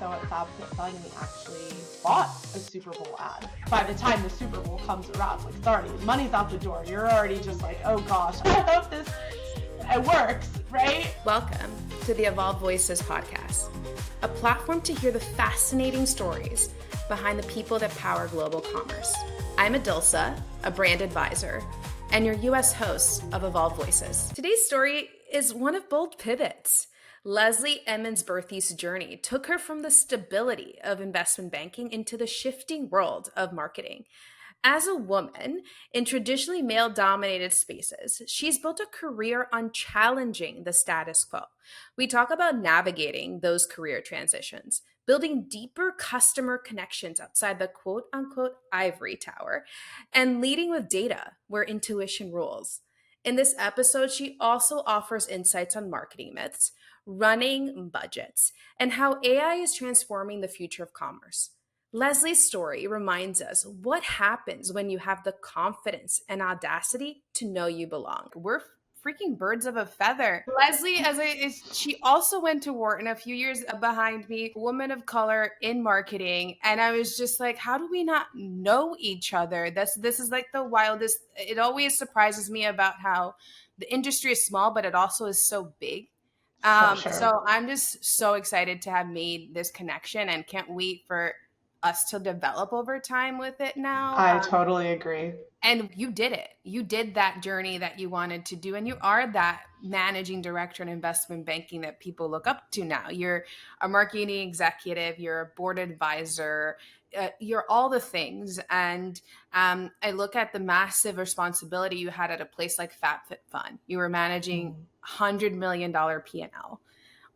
show at FabFitFun, we actually bought a Super Bowl ad. By the time the Super Bowl comes around, like, it's already, money's out the door. You're already just like, oh gosh, I hope this it works, right? Welcome to the Evolve Voices podcast, a platform to hear the fascinating stories behind the people that power global commerce. I'm Edilsa, a brand advisor, and your US host of Evolve Voices. Today's story is one of bold pivots. Leslie Emmons Burthey's journey took her from the stability of investment banking into the shifting world of marketing. As a woman in traditionally male-dominated spaces, she's built a career on challenging the status quo. We talk about navigating those career transitions, building deeper customer connections outside the quote-unquote ivory tower, and leading with data where intuition rules. In this episode, she also offers insights on marketing myths, running budgets, and how AI is transforming the future of commerce. Leslie's story reminds us what happens when you have the confidence and audacity to know you belong. We're freaking birds of a feather. Leslie, she also went to Wharton a few years behind me, woman of color in marketing. And I was just like, how do we not know each other? This is like the wildest. It always surprises me about how the industry is small, but it also is so big. Sure. So I'm just so excited to have made this connection and can't wait for us to develop over time with it now. I totally agree. And you did it. You did that journey that you wanted to do. And you are that managing director in investment banking that people look up to now. You're a marketing executive. You're a board advisor. You're all the things. And I look at the massive responsibility you had at a place like FabFitFun. You were managing $100 million P&L,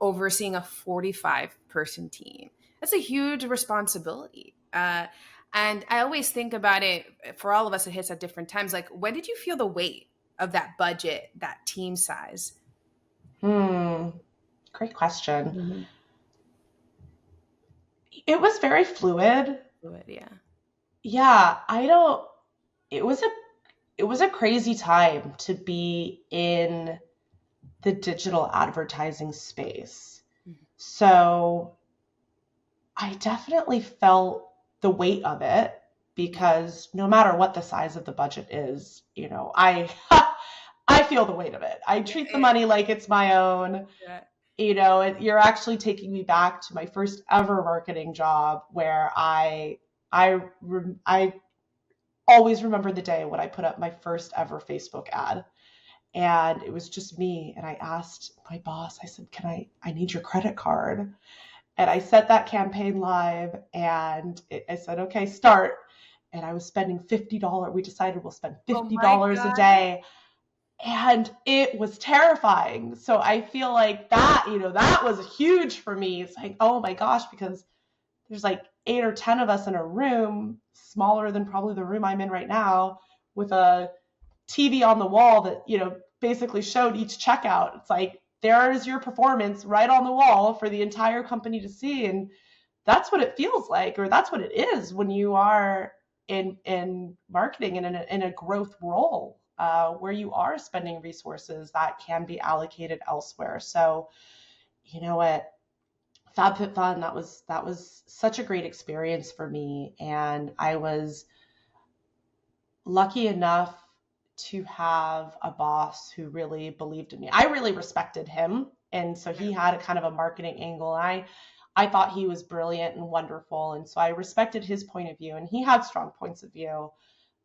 overseeing a 45-person team. That's a huge responsibility. And I always think about it, for all of us, it hits at different times. Like, when did you feel the weight of that budget, that team size? Great question. Mm-hmm. It was very fluid. Yeah. Yeah, it was a crazy time to be in the digital advertising space. Mm-hmm. So I definitely felt the weight of it, because no matter what the size of the budget is, I feel the weight of it. I treat the money like it's my own. Yeah. You're actually taking me back to my first ever marketing job, where I always remember the day when I put up my first ever Facebook ad. And it was just me. And I asked my boss, I said, I need your credit card. And I set that campaign live, and I said, okay, start. And I was spending $50. We decided we'll spend $50 a day. And it was terrifying. So I feel like that was huge for me. It's like, oh my gosh, because there's like 8 or 10 of us in a room, smaller than probably the room I'm in right now, with a TV on the wall that, basically showed each checkout. It's like, there's your performance right on the wall for the entire company to see. And that's what it feels like, or that's what it is when you are in marketing and in a growth role, where you are spending resources that can be allocated elsewhere. So, you know what, FabFitFun, that was such a great experience for me. And I was lucky enough to have a boss who really believed in me. I really respected him. And so he had a kind of a marketing angle. I thought he was brilliant and wonderful. And so I respected his point of view, and he had strong points of view.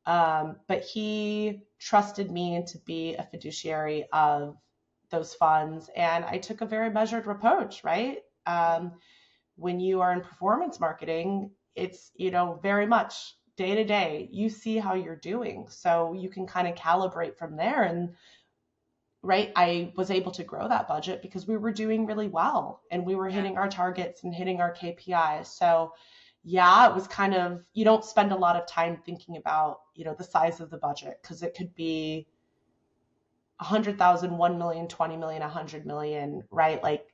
But he trusted me to be a fiduciary of those funds. And I took a very measured approach, right? When you are in performance marketing, it's, very much day to day, you see how you're doing. So you can kind of calibrate from there. And right, I was able to grow that budget because we were doing really well, and we were hitting our targets and hitting our KPIs. So yeah, it was kind of, you don't spend a lot of time thinking about, the size of the budget, because it could be 100,000, 1 million, 20 million, 100 million, right? Like,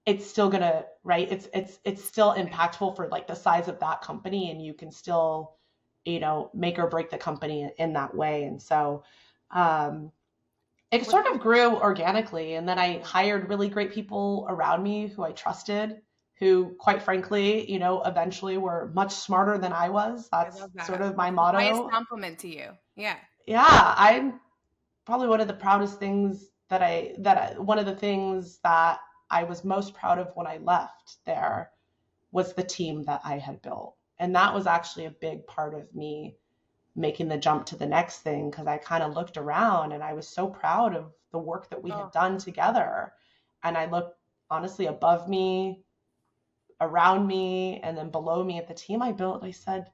it's still gonna, right? It's still impactful for like the size of that company, and you can still, make or break the company in that way. And so, it sort of grew organically. And then I hired really great people around me who I trusted, who, quite frankly, eventually were much smarter than I was. I That's love that. sort of my That's the highest motto. compliment to you. Yeah. Yeah, I'm probably one of the proudest things one of the things that I was most proud of when I left there was the team that I had built. And that was actually a big part of me making the jump to the next thing, because I kind of looked around and I was so proud of the work that we had done together. And I looked honestly above me, around me, and then below me at the team I built. I said,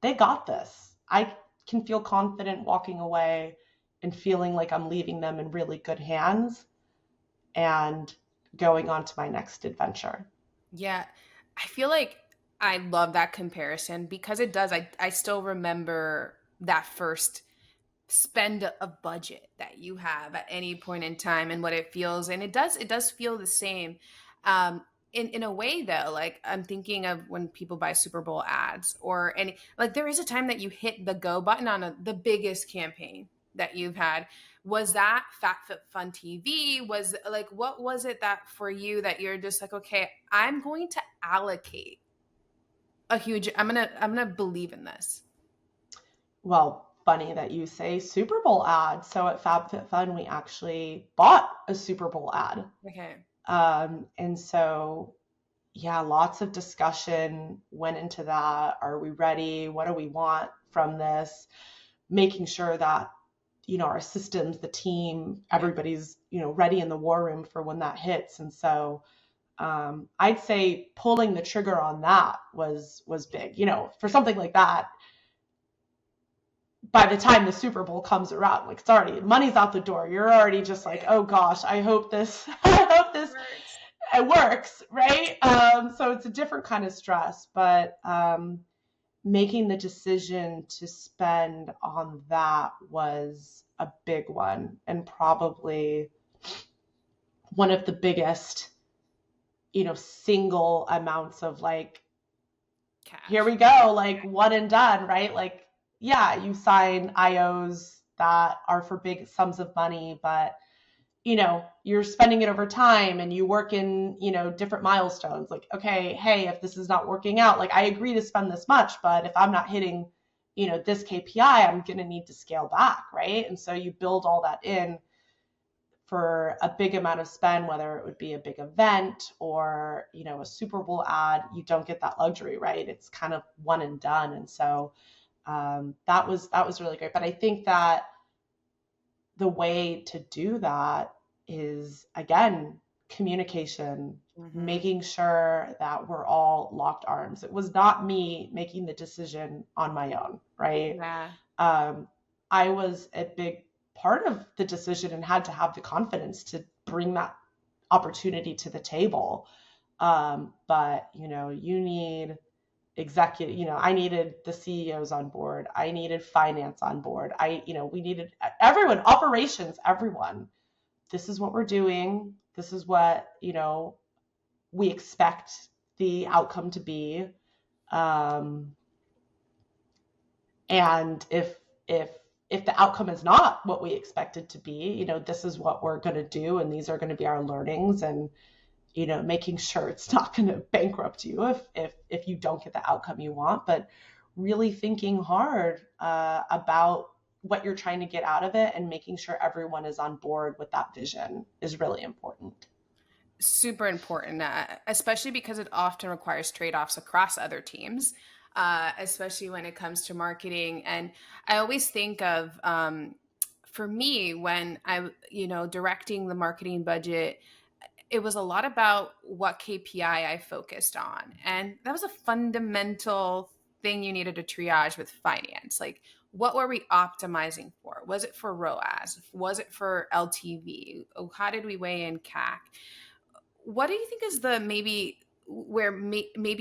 they got this. I can feel confident walking away and feeling like I'm leaving them in really good hands and going on to my next adventure. Yeah. I feel like I love that comparison because it does. I still remember that first spend a budget that you have at any point in time and what it feels. And it does feel the same. In a way though, like I'm thinking of when people buy Super Bowl ads or any, like there is a time that you hit the go button on the biggest campaign that you've had. Was that FabFitFun TV? Was like, what was it that for you that you're just like, okay, I'm going to allocate I'm gonna believe in this. Well, funny that you say Super Bowl ad. So at FabFitFun, we actually bought a Super Bowl ad. Okay. And so, yeah, lots of discussion went into that. Are we ready? What do we want from this? Making sure that, our systems, the team, everybody's, ready in the war room for when that hits. And so, I'd say pulling the trigger on that was big, for something like that. By the time the Super Bowl comes around, like it's already, money's out the door. You're already just like, oh gosh, I hope this it works, right? So it's a different kind of stress, but making the decision to spend on that was a big one, and probably one of the biggest, single amounts of like, cash. Here we go, like one and done, right? Like, yeah, you sign IOs that are for big sums of money, but you're spending it over time and you work in, different milestones. Like, okay, hey, if this is not working out, like I agree to spend this much, but if I'm not hitting, this KPI, I'm going to need to scale back, right? And so you build all that in for a big amount of spend, whether it would be a big event or, a Super Bowl ad. You don't get that luxury, right? It's kind of one and done. And so that was really great. But I think that the way to do that is, again, communication, making sure that we're all locked arms. It was not me making the decision on my own, right? Yeah. I was a big part of the decision and had to have the confidence to bring that opportunity to the table. But, you need executive, I needed the CEOs on board. I needed finance on board. We needed everyone, operations, everyone. This is what we're doing. This is what, we expect the outcome to be. And if the outcome is not what we expect it to be, this is what we're going to do. And these are going to be our learnings, and, making sure it's not going to bankrupt you if you don't get the outcome you want, but really thinking hard about what you're trying to get out of it and making sure everyone is on board with that vision is really important. Super important, especially because it often requires trade-offs across other teams, especially when it comes to marketing. And I always think of, for me, when I, directing the marketing budget, it was a lot about what KPI I focused on. And that was a fundamental thing you needed to triage with finance. Like, what were we optimizing for? Was it for ROAS? Was it for LTV? How did we weigh in CAC? What do you think is the maybe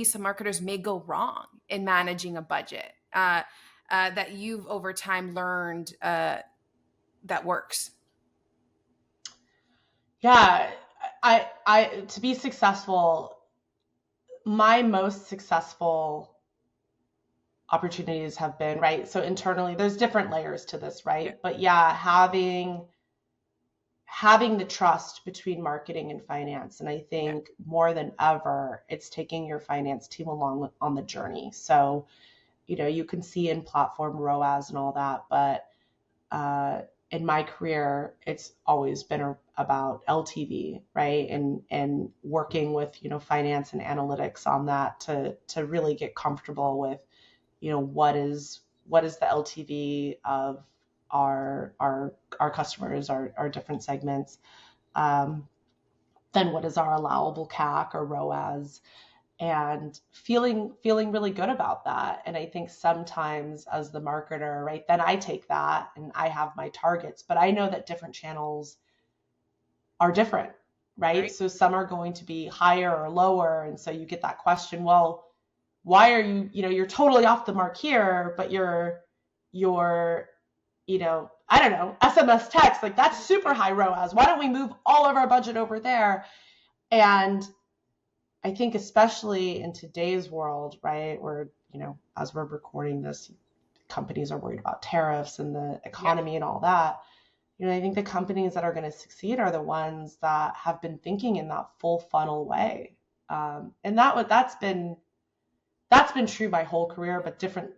some marketers may go wrong in managing a budget that you've over time learned that works? Yeah, I to be successful, my most successful opportunities have been, right? So internally, there's different layers to this, right? Yeah. But yeah, having having the trust between marketing and finance. And I think more than ever, it's taking your finance team along on the journey. So, you can see in platform ROAS and all that, but in my career, it's always been about LTV, right? And working with, finance and analytics on that to really get comfortable with, what is the LTV of our customers, our different segments, then what is our allowable CAC or ROAS, and feeling really good about that. And I think sometimes as the marketer, right, then I take that and I have my targets, but I know that different channels are different, right? So some are going to be higher or lower. And so you get that question, well, why are you, you're totally off the mark here, but you're, I don't know, SMS text, like that's super high ROAS. Why don't we move all of our budget over there? And I think especially in today's world, right, where, as we're recording this, companies are worried about tariffs and the economy and all that. I think the companies that are going to succeed are the ones that have been thinking in that full funnel way. And that's been true my whole career, but different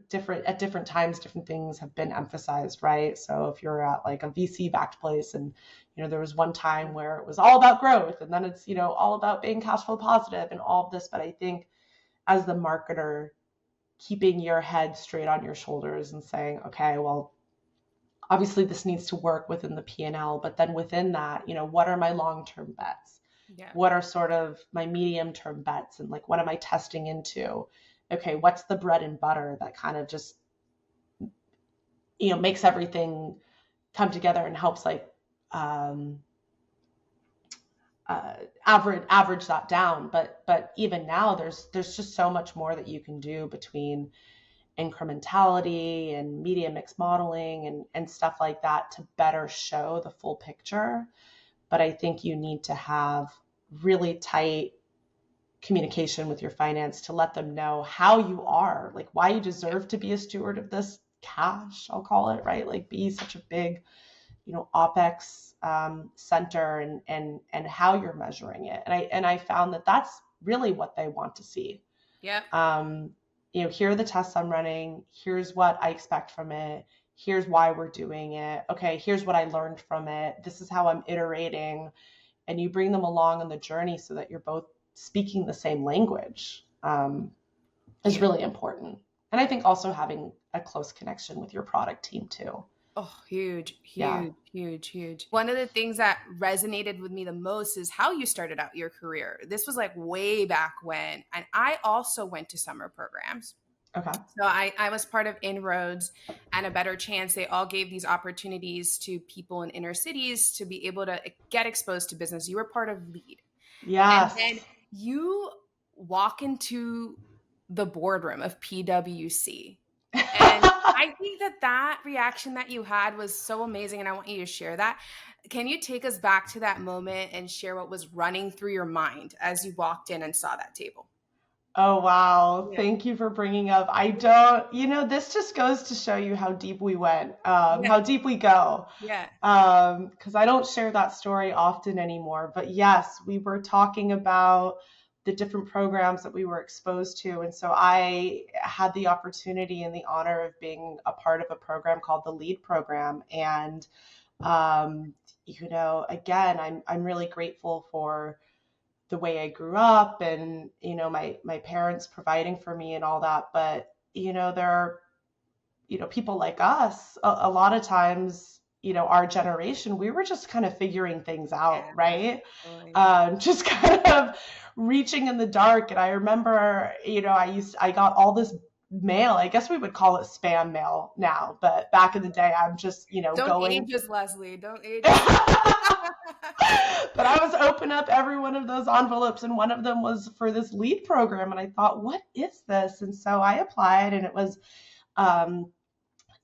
at different times, different things have been emphasized, right? So if you're at like a VC backed place and, there was one time where it was all about growth and then it's, all about being cash flow positive and all of this. But I think as the marketer, keeping your head straight on your shoulders and saying, okay, well, obviously this needs to work within the P&L, but then within that, what are my long-term bets? Yeah. What are sort of my medium-term bets? And like, what am I testing into? Okay, what's the bread and butter that kind of just, makes everything come together and helps like average that down. But even now, there's just so much more that you can do between incrementality and media mix modeling and stuff like that to better show the full picture. But I think you need to have really tight communication with your finance to let them know how you are, like why you deserve to be a steward of this cash, I'll call it, right? Like be such a big, OpEx center and how you're measuring it. And I found that that's really what they want to see. Yeah. Here are the tests I'm running. Here's what I expect from it. Here's why we're doing it. Okay, here's what I learned from it. This is how I'm iterating. And you bring them along on the journey so that you're both speaking the same language is really important. And I think also having a close connection with your product team too. Oh, huge. One of the things that resonated with me the most is how you started out your career. This was like way back when. And I also went to summer programs. Okay. So I was part of Inroads and A Better Chance. They all gave these opportunities to people in inner cities to be able to get exposed to business. You were part of LEAD. Yes. And then you walk into the boardroom of PwC. And I think that reaction that you had was so amazing. And I want you to share that. Can you take us back to that moment and share what was running through your mind as you walked in and saw that table? Oh, wow. Yeah. Thank you for bringing up. I don't, this just goes to show you how deep we went, how deep we go. Yeah. Because I don't share that story often anymore. But yes, we were talking about the different programs that we were exposed to. And so I had the opportunity and the honor of being a part of a program called the LEAD program. And, again, I'm really grateful for the way I grew up and, my parents providing for me and all that. But, there are, people like us, a lot of times, our generation, we were just kind of figuring things out, right? Just kind of reaching in the dark. And I remember, I got all this mail. I guess we would call it spam mail now, but back in the day, I'm just, Don't age us, Leslie. Don't age us. But I was open up every one of those envelopes, and one of them was for this LEAD program. And I thought, what is this? And so I applied, and it was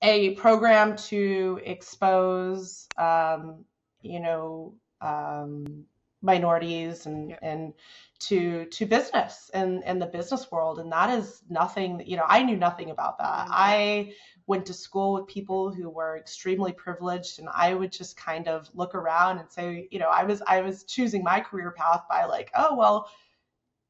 a program to expose, minorities and to business and the business world. And that is nothing, I knew nothing about that. I went to school with people who were extremely privileged, and I would just kind of look around and say, I was choosing my career path by like, oh, well,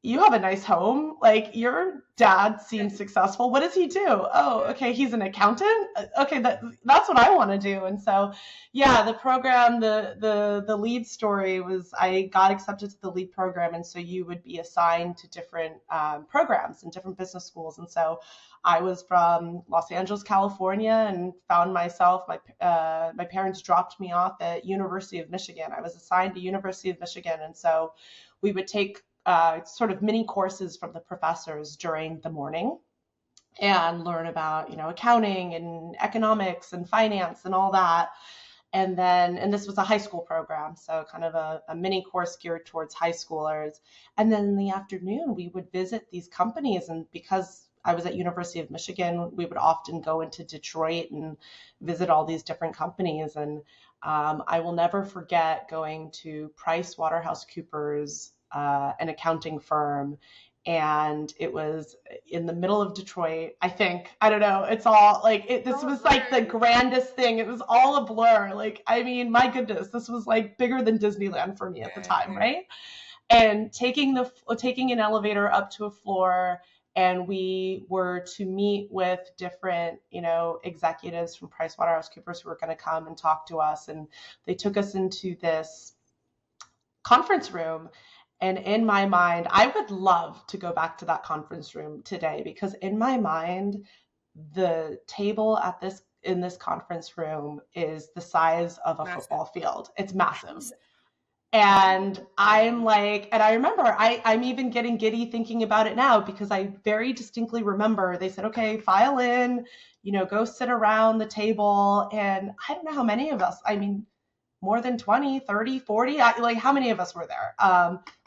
you have a nice home. Like, your dad seems successful. What does he do? Oh, okay, he's an accountant. Okay, that's what I want to do. And so, yeah, the program, the lead story was I got accepted to the lead program, and so you would be assigned to different programs in different business schools. And so, I was from Los Angeles, California, and found myself. My parents dropped me off at University of Michigan. I was assigned to University of Michigan, and so we would take sort of mini courses from the professors during the morning and learn about, accounting and economics and finance and all that. And this was a high school program, so kind of a mini course geared towards high schoolers. And then in the afternoon, we would visit these companies. And because I was at University of Michigan, we would often go into Detroit and visit all these different companies. And I will never forget going to PricewaterhouseCoopers, an accounting firm, and it was in the middle of Detroit, I think. I don't know. It's all like this was like the grandest thing. It was all a blur. Like, I mean, my goodness, this was like bigger than Disneyland for me at the time, right? And taking an elevator up to a floor, and we were to meet with different, executives from PricewaterhouseCoopers who were going to come and talk to us. And they took us into this conference room. And in my mind, I would love to go back to that conference room today, because in my mind, the table in this conference room is the size of a football field. It's massive. And I'm like, and I remember I'm even getting giddy thinking about it now, because I very distinctly remember they said, okay, file in, go sit around the table. And I don't know how many of us, I mean, more than 20, 30, 40, like how many of us were there?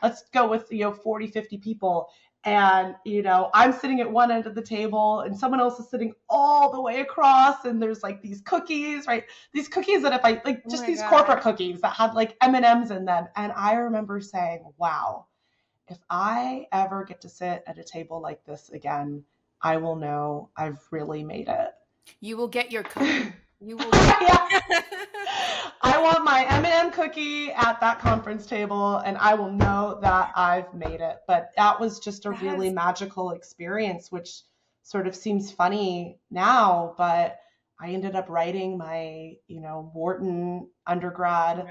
Let's go with, 40, 50 people. And, I'm sitting at one end of the table and someone else is sitting all the way across. And there's like these cookies, right? These cookies that these corporate cookies that had like M&Ms in them. And I remember saying, wow, if I ever get to sit at a table like this again, I will know I've really made it. You will get your cookie. You will. I want my M&M cookie at that conference table, and I will know that I've made it. But that was just a really magical experience, which sort of seems funny now, but I ended up writing my, Wharton undergrad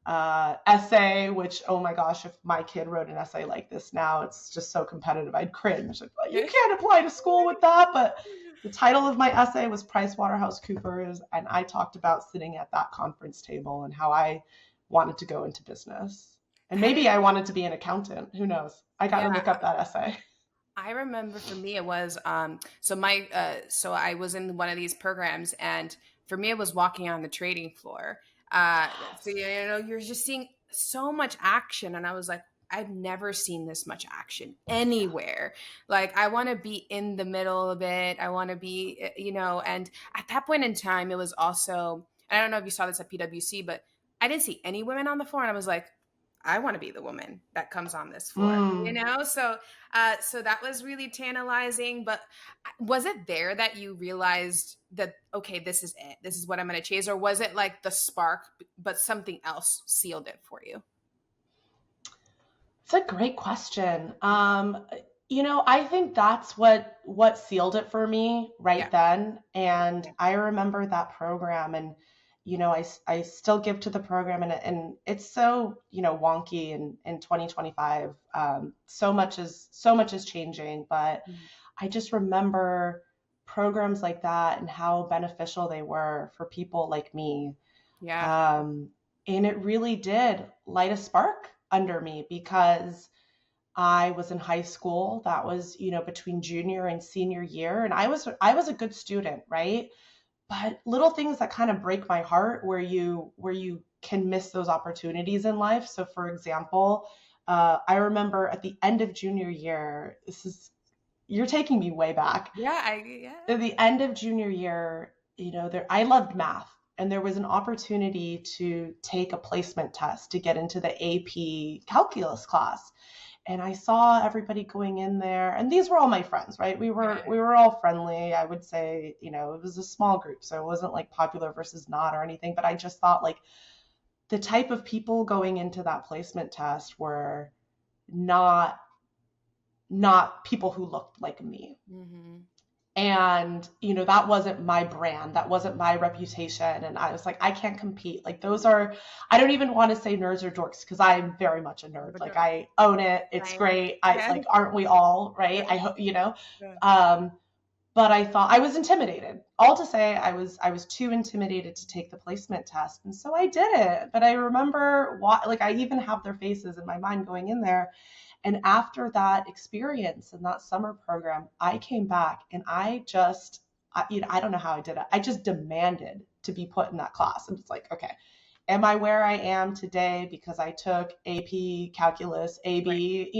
essay, which, oh my gosh, if my kid wrote an essay like this now, it's just so competitive. I'd cringe. Like, you can't apply to school with that. But the title of my essay was PricewaterhouseCoopers, and I talked about sitting at that conference table and how I wanted to go into business. And maybe I wanted to be an accountant. Who knows? I got to look up that essay. I remember for me, it was, so I was in one of these programs, and for me, it was walking on the trading floor. So, you're just seeing so much action. And I was like, I've never seen this much action anywhere. Like, I want to be in the middle of it. I want to be, and at that point in time, it was also, I don't know if you saw this at PwC, but I didn't see any women on the floor. And I was like, I want to be the woman that comes on this floor, So that was really tantalizing. But was it there that you realized that, okay, this is it, this is what I'm going to chase? Or was it like the spark, but something else sealed it for you? It's a great question. I think that's what sealed it for me then. And I remember that program, and I still give to the program, and it's so, wonky in 2025. So much is changing, but I just remember programs like that and how beneficial they were for people like me. Yeah. And it really did light a spark under me, because I was in high school. That was, between junior and senior year. And I was a good student, right? But little things that kind of break my heart, where you can miss those opportunities in life. So for example, I remember at the end of junior year, you're taking me way back. Yeah. At the end of junior year, I loved math. And there was an opportunity to take a placement test to get into the AP calculus class. And I saw everybody going in there, and these were all my friends, right? We were all friendly. I would say, it was a small group, so it wasn't like popular versus not or anything, but I just thought like the type of people going into that placement test were not people who looked like me. Mm-hmm. And, that wasn't my brand. That wasn't my reputation. And I was like, I can't compete. Like I don't even want to say nerds or dorks because I'm very much a nerd. Like I own it. It's great. Like, aren't we all, right? I hope, but I thought I was intimidated. All to say I was too intimidated to take the placement test. And so I did it. But I remember I even have their faces in my mind going in there. And after that experience in that summer program, I came back and I don't know how I did it. I just demanded to be put in that class. I'm just like, okay, am I where I am today because I took AP, calculus, AB,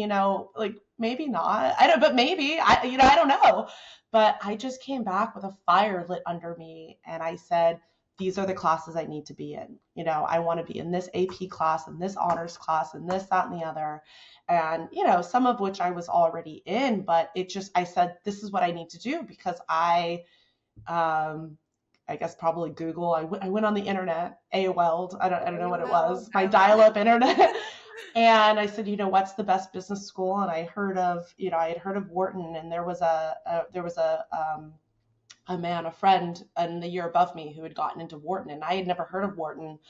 like maybe not. But maybe, I don't know. But I just came back with a fire lit under me and I said, these are the classes I need to be in. I want to be in this AP class and this honors class and this, that, and the other. And, some of which I was already in, but I said, this is what I need to do because I guess probably Google. I went on the internet, AOL'd. I don't know what it was, my dial-up internet. And I said, what's the best business school? And I heard of, I had heard of Wharton, and there was a friend in the year above me who had gotten into Wharton, and I had never heard of Wharton,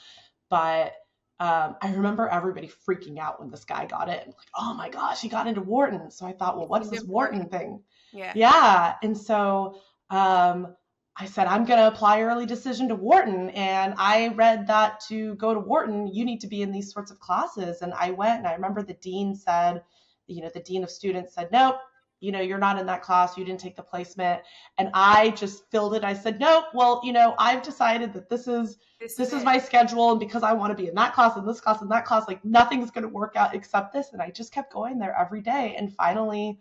but I remember everybody freaking out when this guy got in. Like, oh my gosh, he got into Wharton. So I thought, well, what's this Wharton thing? Yeah. And so I said, I'm going to apply early decision to Wharton. And I read that to go to Wharton, you need to be in these sorts of classes. And I went, and I remember the dean said, the dean of students said, nope, you're not in that class. You didn't take the placement. And I just filled it. I said, nope, well, I've decided that this is my schedule. And because I want to be in that class and this class and that class, like nothing's going to work out except this. And I just kept going there every day. And finally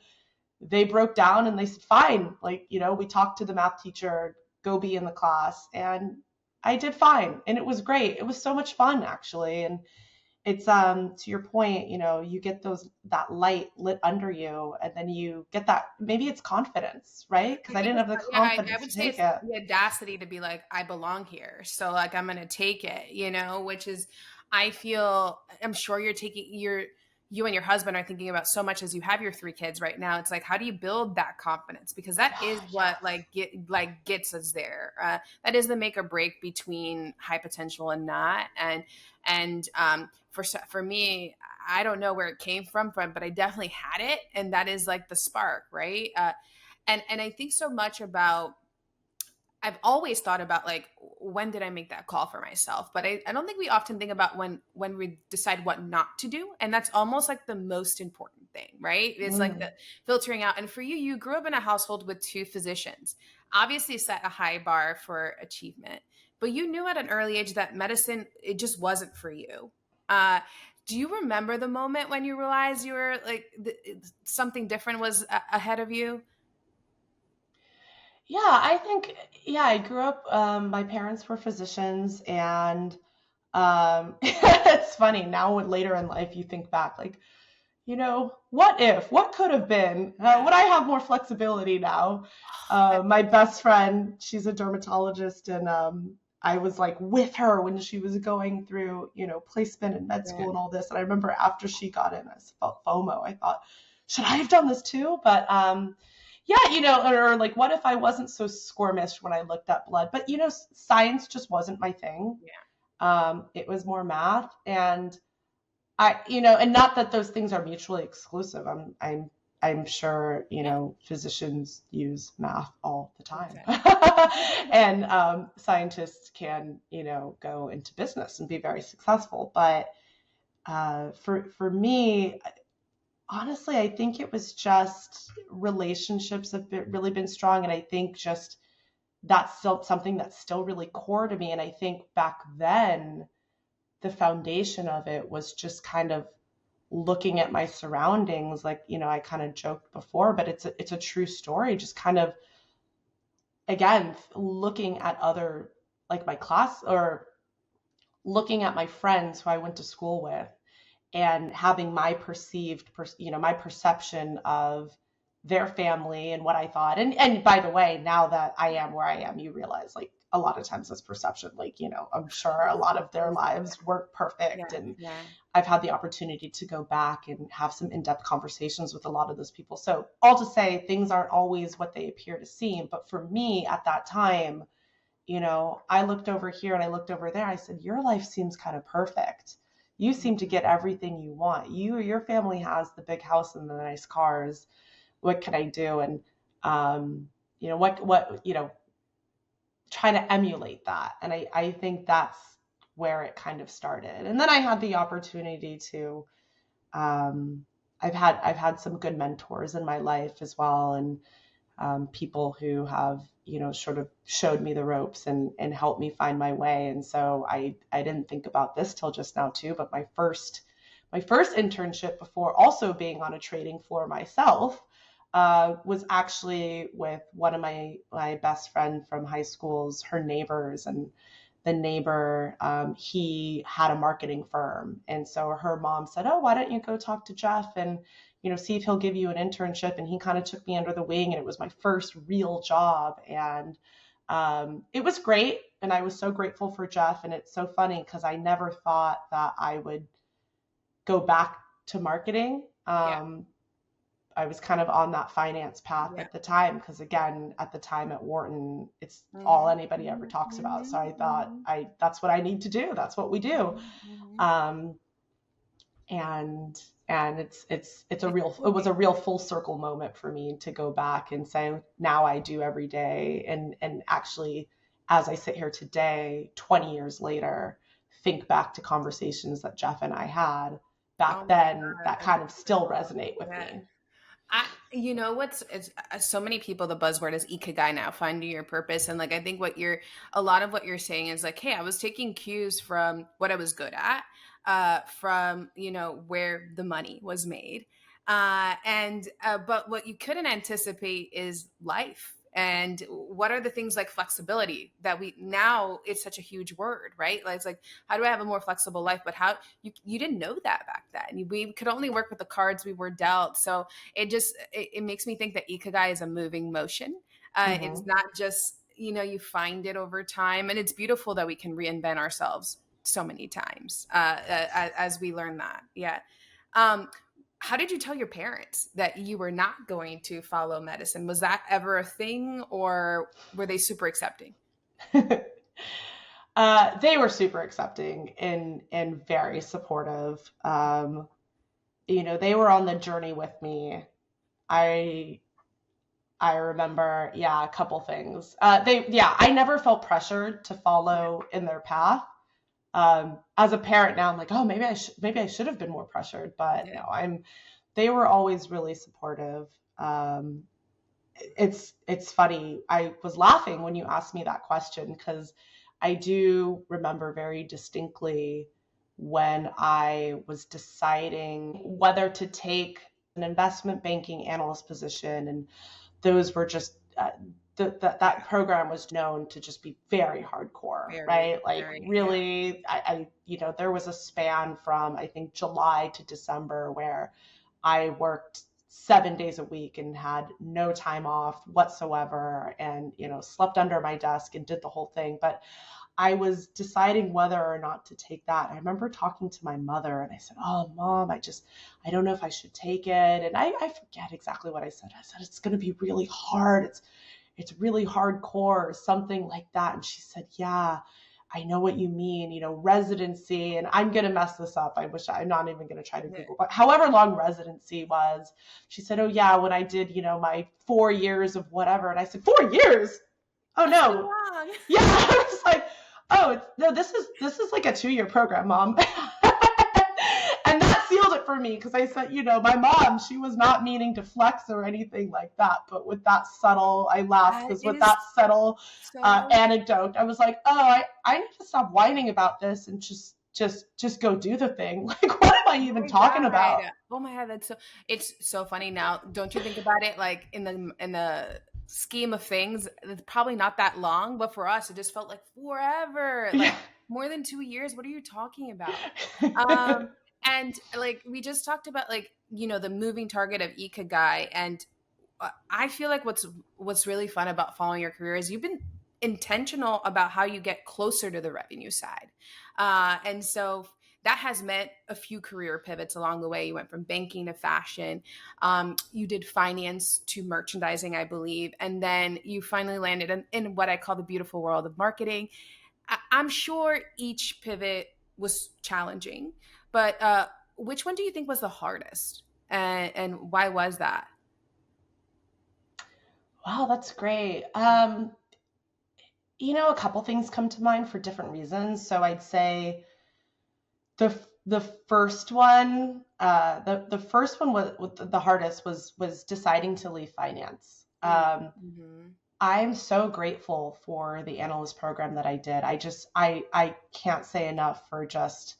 they broke down and they said, fine. Like, we talked to the math teacher, go be in the class. And I did fine. And it was great. It was so much fun actually. And it's, to your point, you get that light lit under you, and then you get that, maybe it's confidence, right? Because I didn't have the confidence I would to say take it. The audacity to be like, I belong here. So like, I'm going to take it, which is, I'm sure you and your husband are thinking about so much as you have your 3 kids right now. It's like, how do you build that confidence? Because that is what gets us there. That is the make or break between high potential and not. And for me, I don't know where it came from, but I definitely had it. And that is like the spark, right? And I think so much about, I've always thought about like, when did I make that call for myself? But I don't think we often think about when we decide what not to do. And that's almost like the most important thing, right? It's like the filtering out. And for you, you grew up in a household with 2 physicians, obviously set a high bar for achievement, but you knew at an early age that medicine, it just wasn't for you. Do you remember the moment when you realized you were like something different was ahead of you? Yeah, I think, I grew up, my parents were physicians, and it's funny now when later in life you think back, like, what could have been? Would I have more flexibility now? My best friend, she's a dermatologist, and I was like with her when she was going through, placement and med school and all this. And I remember after she got in, I felt FOMO. I thought, should I have done this too? But or like, what if I wasn't so squirmish when I looked at blood? But, science just wasn't my thing. Yeah. It was more math. And and not that those things are mutually exclusive. I'm sure, physicians use math all the time. Okay. And scientists can, go into business and be very successful. But for me, honestly, I think it was just relationships have really been strong. And I think just that's still something that's still really core to me. And I think back then, the foundation of it was just kind of looking at my surroundings. Like, I kind of joked before, but it's a true story. Just kind of, again, looking at other, like my class, or looking at my friends who I went to school with, and having my my perception of their family and what I thought. And by the way, now that I am where I am, you realize like a lot of times it's perception. Like, I'm sure a lot of their lives weren't perfect. And I've had the opportunity to go back and have some in-depth conversations with a lot of those people. So all to say, things aren't always what they appear to seem. But for me at that time, I looked over here and I looked over there. I said, your life seems kind of perfect. You seem to get everything you want. Your family has the big house and the nice cars. What can I do? And, trying to emulate that. And I think that's where it kind of started. And then I had the opportunity to, I've had some good mentors in my life as well. And people who have, sort of showed me the ropes and helped me find my way. And so I didn't think about this till just now too, but my first internship before also being on a trading floor myself was actually with one of my best friend from high school's, her neighbors. And the neighbor, he had a marketing firm. And so her mom said, oh, why don't you go talk to Jeff and, see if he'll give you an internship. And he kind of took me under the wing, and it was my first real job. And it was great. And I was so grateful for Jeff. And it's so funny because I never thought that I would go back to marketing. I was kind of on that finance path at the time, because again, at the time at Wharton, it's all anybody ever talks about. So I thought that's what I need to do. That's what we do. And it was a real full circle moment for me to go back and say, now I do every day. And actually, as I sit here today, 20 years later, think back to conversations that Jeff and I had back then that kind of still resonate with me. It's so many people, the buzzword is ikigai now, finding your purpose. And like, I think a lot of what you're saying is like, hey, I was taking cues from what I was good at, from, where the money was made. But what you couldn't anticipate is life. And what are the things like flexibility that now it's such a huge word, right? Like, it's like, how do I have a more flexible life? But how you didn't know that back then. We could only work with the cards we were dealt. So it makes me think that ikigai is a moving motion. It's not just, you find it over time. And it's beautiful that we can reinvent ourselves so many times as we learn that. Yeah. How did you tell your parents that you were not going to follow medicine? Was that ever a thing, or were they super accepting? They were super accepting and very supportive. They were on the journey with me. I remember, a couple things. I never felt pressured to follow in their path. As a parent now, I'm like, oh, maybe I should have been more pressured, but no, they were always really supportive. It's funny. I was laughing when you asked me that question, because I do remember very distinctly when I was deciding whether to take an investment banking analyst position, and those were just that program was known to just be very hardcore, right? Like really, I there was a span from, I think, July to December where I worked 7 days a week and had no time off whatsoever, and, slept under my desk and did the whole thing. But I was deciding whether or not to take that. I remember talking to my mother, and I said, oh, Mom, I don't know if I should take it. And I forget exactly what I said. I said, it's going to be really hard. It's really hardcore, or something like that. And she said, yeah, I know what you mean, residency. And I'm going to mess this up. I'm not even going to try to Google, but however long residency was, she said, oh yeah, when I did, my 4 years of whatever. And I said, 4 years? Oh no. So yeah. I was like, oh, no, this is like a 2-year program, Mom. And that sealed it for me, because I said, my mom, she was not meaning to flex or anything like that. But with that subtle, I laughed, because with that subtle anecdote, I was like, oh, I need to stop whining about this and just go do the thing. Like, what am I even talking about? Oh my God, it's so funny now. Don't you think about it? Like in the scheme of things, it's probably not that long, but for us, it just felt like forever. Like more than 2 years. What are you talking about? And like, we just talked about like, the moving target of Ikigai. And I feel like what's really fun about following your career is you've been intentional about how you get closer to the revenue side. And so that has meant a few career pivots along the way. You went from banking to fashion. You did finance to merchandising, I believe. And then you finally landed in what I call the beautiful world of marketing. I'm sure each pivot was challenging, but which one do you think was the hardest? And why was that? Wow, that's great. A couple things come to mind for different reasons. So I'd say the first one, the first one was the hardest was deciding to leave finance. I'm so grateful for the analyst program that I did. I can't say enough for just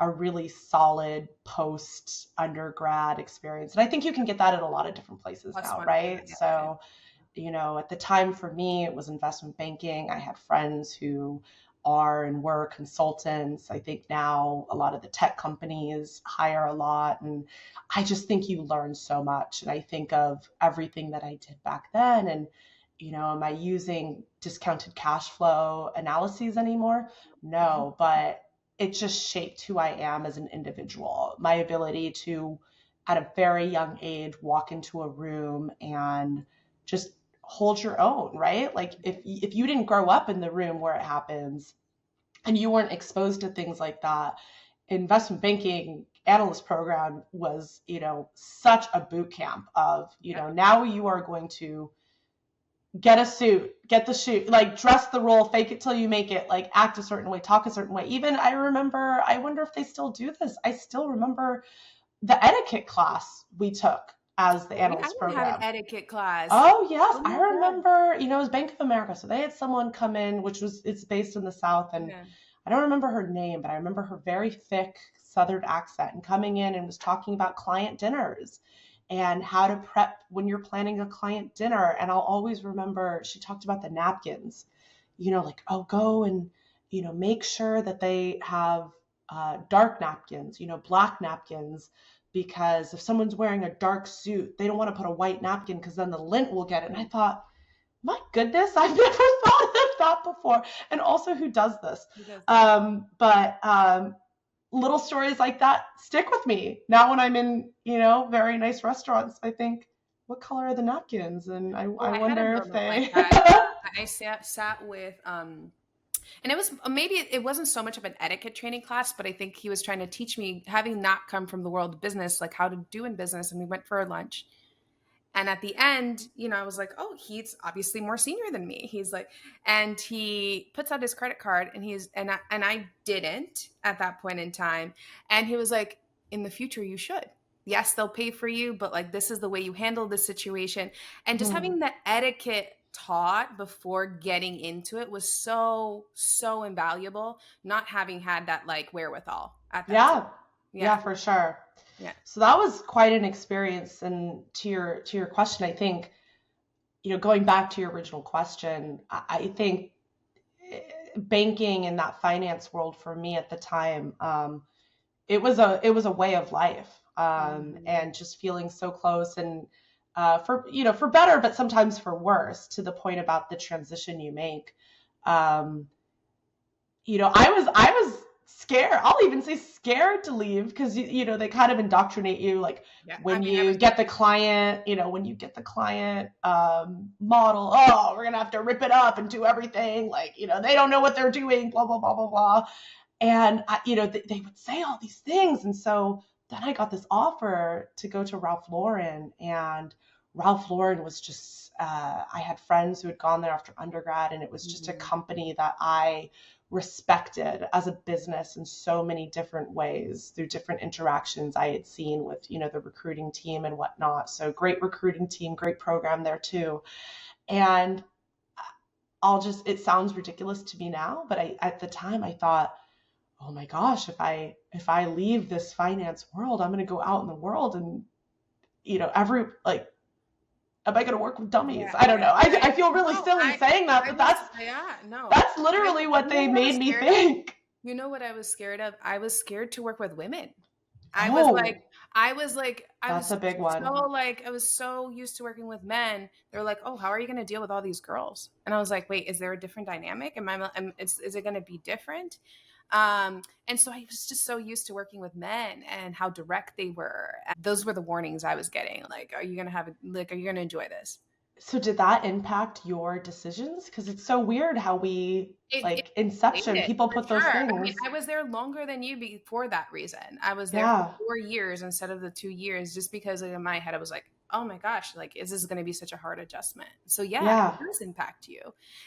a really solid post undergrad experience. And I think you can get that at a lot of different places now, right? Yeah. So, at the time for me, it was investment banking. I had friends who are and were consultants. I think now a lot of the tech companies hire a lot. And I just think you learn so much. And I think of everything that I did back then. And, am I using discounted cash flow analyses anymore? No, but it just shaped who I am as an individual. My ability to, at a very young age, walk into a room and just hold your own, right? Like if you didn't grow up in the room where it happens and you weren't exposed to things like that, investment banking analyst program was, such a boot camp of, now you are going to get a suit, get the shoot, like dress the role, fake it till you make it, like act a certain way, talk a certain way. Even I wonder if they still do this. I still remember the etiquette class we took as the analyst program. I had an etiquette class. Oh yes, I remember. It was Bank of America, so they had someone come in, it's based in the South, and I don't remember her name, but I remember her very thick Southern accent and coming in and was talking about client dinners and how to prep when you're planning a client dinner. And I'll always remember she talked about the napkins, like, go and, make sure that they have dark napkins, black napkins, because if someone's wearing a dark suit, they don't want to put a white napkin because then the lint will get it. And I thought, my goodness, I've never thought of that before. And also, who does this? But little stories like that stick with me. Now when I'm in, very nice restaurants, I think, what color are the napkins? And I wonder if they... I sat with... And it was, maybe it wasn't so much of an etiquette training class, but I think he was trying to teach me, having not come from the world of business, like how to do in business. And we went for a lunch. And at the end, I was like, oh, he's obviously more senior than me. He's like, and he puts out his credit card and I didn't at that point in time. And he was like, in the future, you should. Yes, they'll pay for you, but like, this is the way you handle this situation. And just having that etiquette taught before getting into it was so, so invaluable. Not having had that like wherewithal at that time. Yeah, for sure. Yeah. So that was quite an experience. And to your question, I think, going back to your original question, I think banking in that finance world for me at the time, it was a way of life, and just feeling so close and for better, but sometimes for worse, to the point about the transition you make. I was scared. I'll even say scared to leave because, they kind of indoctrinate you. Like when you get the client model, oh, we're going to have to rip it up and do everything. Like, they don't know what they're doing, blah, blah, blah, blah, blah. And, they would say all these things. And so then I got this offer to go to Ralph Lauren, and Ralph Lauren was just, I had friends who had gone there after undergrad, and it was just a company that I respected as a business in so many different ways through different interactions I had seen with, the recruiting team and whatnot. So great recruiting team, great program there too. And it sounds ridiculous to me now, but at the time I thought, oh my gosh, if I leave this finance world, I'm going to go out in the world and, am I going to work with dummies? Yeah, I don't know. I feel really silly saying that, but that's literally what they made me think. You know what I was scared of? I was scared to work with women. I was like, Oh, I was like, I that's was a big so one. like, I was so used to working with men. They're like, oh, how are you going to deal with all these girls? And I was like, wait, is there a different dynamic? Is it going to be different? And so I was just so used to working with men and how direct they were. And those were the warnings I was getting. Like, are you going to are you going to enjoy this? So did that impact your decisions? Because it's so weird how we, It like Inception, related people for put those sure. I mean, things. I was there longer than you for that reason. I was there for Yeah, 4 years instead of the 2 years, just because in my head I was like, oh my gosh, like is this going to be such a hard adjustment? So yeah, yeah, it does impact you,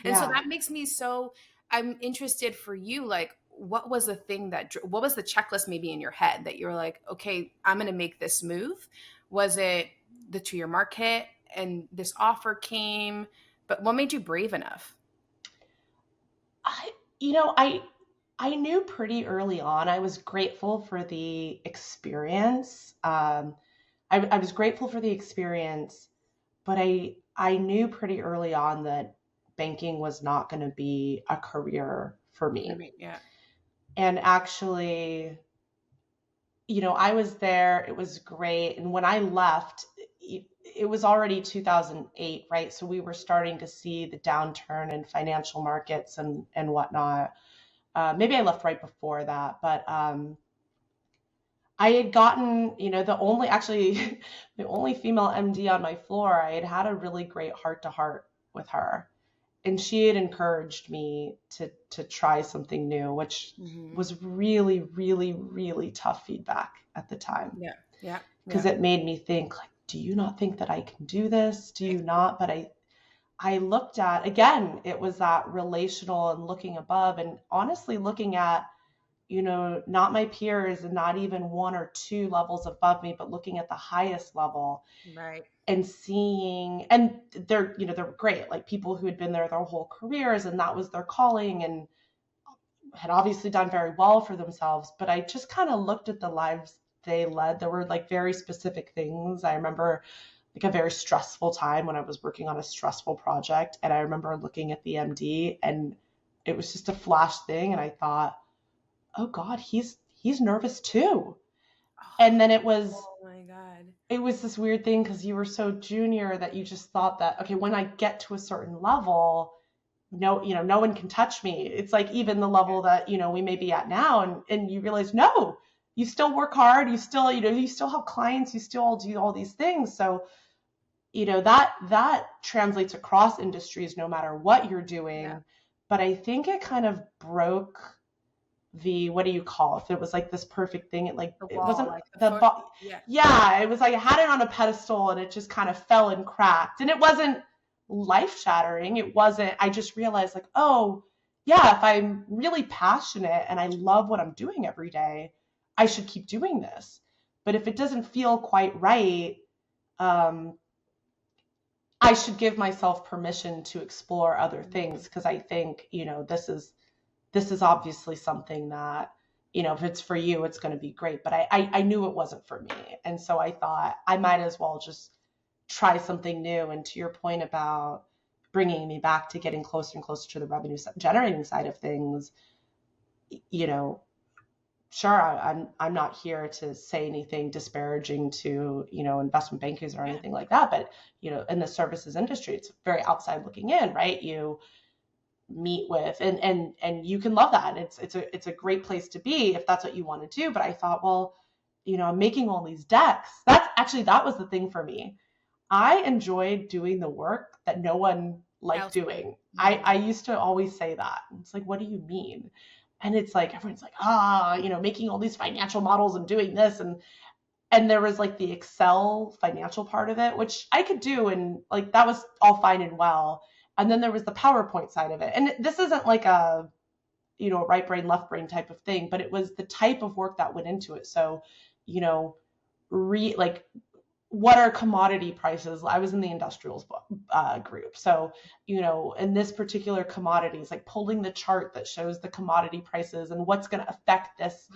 and so yeah. that makes me so. I'm interested for you, like. What was the thing what was the checklist maybe in your head that you were like, okay, I'm going to make this move? Was it the 2 year market and this offer came? But what made you brave enough? I, you know, I knew pretty early on. I was grateful for the experience. I was grateful for the experience, but I knew pretty early on that banking was not going to be a career for I me. mean, yeah. And actually, I was there, it was great. And when I left, it was already 2008, right? So we were starting to see the downturn in financial markets and whatnot. Maybe I left right before that, but I had gotten, actually, the only female MD on my floor. I had had a really great heart to heart with her, and she had encouraged me to try something new, which Mm-hmm. was really, really, really tough feedback at the time, Yeah. Yeah. because Yeah. it made me think, like, do you not think that I can do this? Do you not? But I looked at, again, it was that relational and looking above, and honestly looking at, not my peers and not even one or two levels above me, but looking at the highest level Right. and seeing, and they're great, like people who had been there their whole careers and that was their calling and had obviously done very well for themselves. But I just kind of looked at the lives they led. There were like very specific things. I remember like a very stressful time when I was working on a stressful project, and I remember looking at the MD, and it was just a flash thing, and I thought, oh God, he's nervous too. And then Oh my God. it was this weird thing because you were so junior that you just thought that, okay, when I get to a certain level, no one can touch me. It's like even the level that, we may be at now, and you realize, no, you still work hard, you still, you still have clients, you still do all these things. So, that translates across industries no matter what you're Yeah. doing. But I think it kind of broke the, what do you call, if it was like this perfect thing, The it wall, wasn't like the the photo. Yeah. yeah, it was like I had it on a pedestal and it just kind of fell and cracked, and it wasn't life shattering. It wasn't, I just realized, like, oh yeah, if I'm really passionate and I love what I'm doing every day, I should keep doing this. But if it doesn't feel quite right, um I should give myself permission to explore other things, because I think, this is obviously something that, if it's for you, it's going to be great. But I knew it wasn't for me. And so I thought I might as well just try something new. And to your point about bringing me back to getting closer and closer to the revenue generating side of things, you know, sure, I'm not here to say anything disparaging to, investment bankers or Yeah. anything like that. But, in the services industry, it's very outside looking in, right? You meet with, and you can love that. It's a great place to be if that's what you want to do. But I thought, well, I'm making all these decks. That was the thing for me. I enjoyed doing the work that no one liked Else. doing. Mm-hmm. I used to always say that. It's like, what do you mean? And it's like everyone's like, making all these financial models and doing this, and there was like the Excel financial part of it, which I could do, and like that was all fine and well. And then there was the PowerPoint side of it. And this isn't like a, right brain, left brain type of thing, but it was the type of work that went into it. So, you know, like, what are commodity prices? I was in the industrials group. So, in this particular commodities, like pulling the chart that shows the commodity prices and what's going to affect this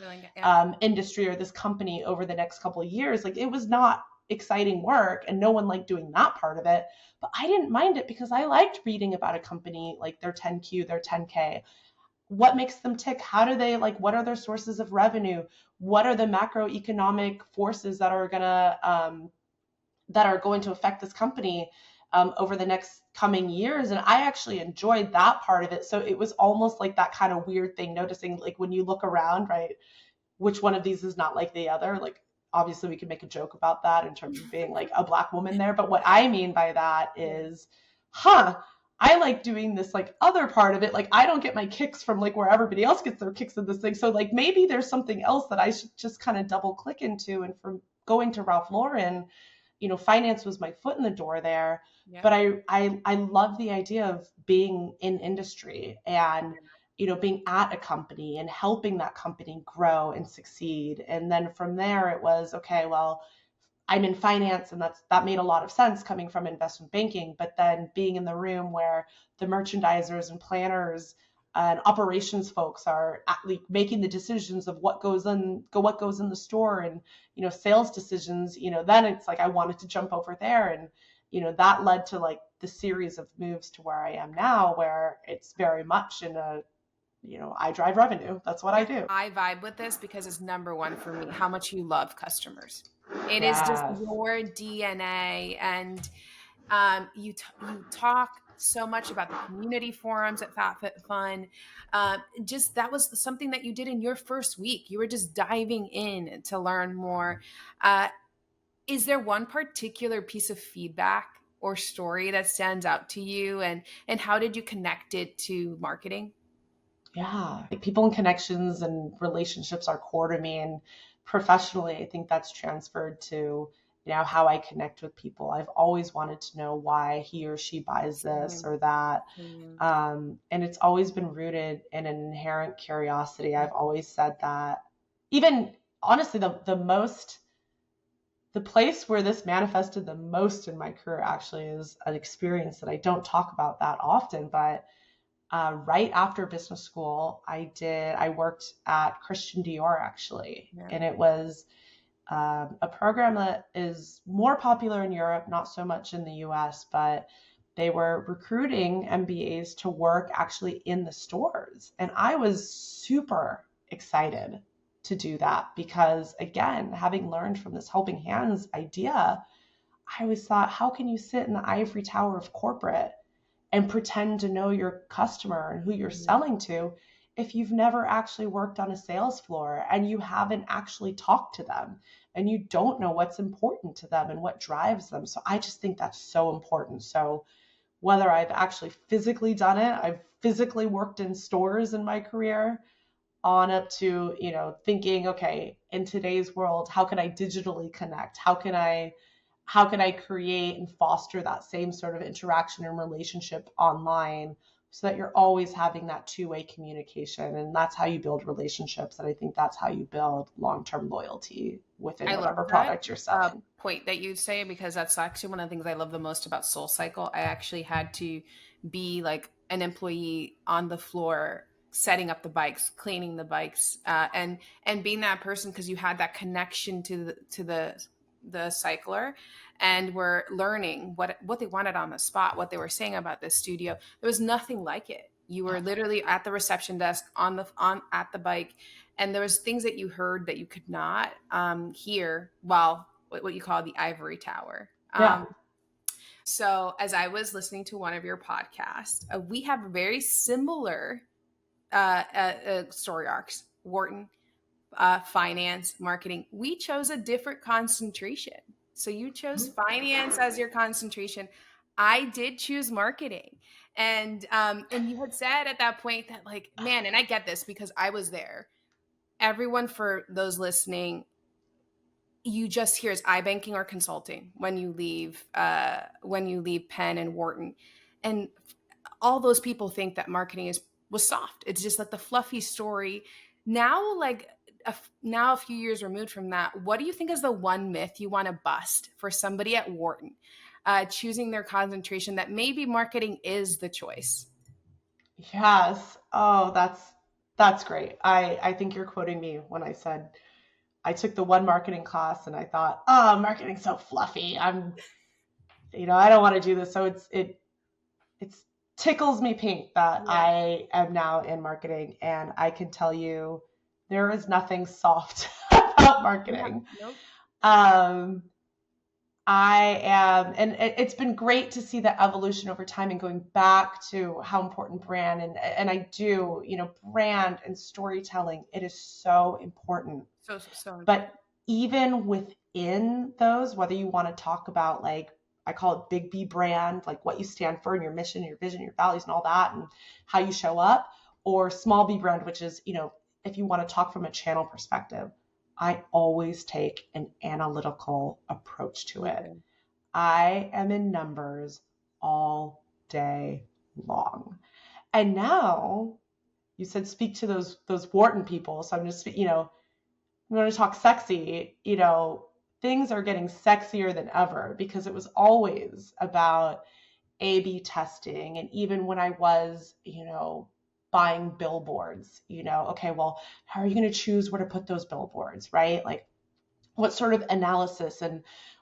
industry or this company over the next couple of years. Like, it was not exciting work, and no one liked doing that part of it. But I didn't mind it because I liked reading about a company, like their 10Q, their 10K. what makes them tick? How do they, like, what are their sources of revenue? What are the macroeconomic forces that are going to affect this company over the next coming years? And I actually enjoyed that part of it. So it was almost like that kind of weird thing, noticing, like, when you look around, right, which one of these is not like the other? Like, obviously we could make a joke about that in terms of being like a Black woman there. But what I mean by that is, I like doing this, like, other part of it. Like, I don't get my kicks from, like, where everybody else gets their kicks in this thing. So, like, maybe there's something else that I should just kind of double click into. And from going to Ralph Lauren, finance was my foot in the door there. Yeah. But I love the idea of being in industry and, being at a company and helping that company grow and succeed. And then from there it was, okay, well, I'm in finance, and that made a lot of sense coming from investment banking. But then being in the room where the merchandisers and planners and operations folks are making the decisions of what goes in the store, and sales decisions, then it's like I wanted to jump over there. And that led to, like, the series of moves to where I am now, where it's very much in a, I drive revenue. That's what I do. I vibe with this because it's number one for me, how much you love customers. It is just your DNA. And you talk so much about the community forums at FabFitFun. Just that was something that you did in your first week. You were just diving in to learn more. Is there one particular piece of feedback or story that stands out to you? And how did you connect it to marketing? Yeah, people and connections and relationships are core to me. And professionally, I think that's transferred to, how I connect with people. I've always wanted to know why he or she buys this or that. And it's always been rooted in an inherent curiosity. I've always said that. Even honestly, the place where this manifested the most in my career actually is an experience that I don't talk about that often, but right after business school, I worked at Christian Dior, actually. Yeah. And it was a program that is more popular in Europe, not so much in the US, but they were recruiting MBAs to work actually in the stores. And I was super excited to do that because, again, having learned from this helping hands idea, I always thought, how can you sit in the ivory tower of corporate and pretend to know your customer and who you're selling to if you've never actually worked on a sales floor and you haven't actually talked to them and you don't know what's important to them and what drives them? So I just think that's so important. So whether I've actually physically done it, I've physically worked in stores in my career, on up to, thinking, okay, in today's world, how can I digitally connect? How can I create and foster that same sort of interaction and relationship online so that you're always having that two-way communication? And that's how you build relationships. And I think that's how you build long-term loyalty within whatever product you're selling. Point that you say, because that's actually one of the things I love the most about SoulCycle. I actually had to be like an employee on the floor, setting up the bikes, cleaning the bikes, and being that person, because you had that connection to the cycler, and we're learning what they wanted on the spot, what they were saying about this studio. There was nothing like it. You were literally at the reception desk at the bike, and there was things that you heard that you could not hear while what you call the ivory tower. So as I was listening to one of your podcasts, we have very similar story arcs. Wharton, finance, marketing. We chose a different concentration. So you chose finance as your concentration. I did choose marketing. And you had said at that point that, like, man, and I get this because I was there. Everyone, for those listening, you just hear is iBanking or consulting when you leave Penn and Wharton. And all those people think that marketing was soft. It's just like the fluffy story. Now, a few years removed from that, what do you think is the one myth you want to bust for somebody at Wharton choosing their concentration, that maybe marketing is the choice? Yes. Oh, that's great. I think you're quoting me when I said I took the one marketing class and I thought, oh, marketing's so fluffy. I don't want to do this. So it's tickles me pink that I am now in marketing, and I can tell you there is nothing soft about marketing. Nope. I am, and it's been great to see the evolution over time and going back to how important brand and I do, brand and storytelling, it is so important. So important. But even within those, whether you want to talk about like, I call it big B brand, like what you stand for and your mission, your vision, your values and all that, and how you show up, or small B brand, which is, if you want to talk from a channel perspective, I always take an analytical approach to it. Okay. I am in numbers all day long. And now you said speak to those Wharton people. So I'm just, I'm going to talk sexy, things are getting sexier than ever because it was always about A/B testing. And even when I was, buying billboards, okay, well, how are you going to choose where to put those billboards, right? Like what sort of analysis and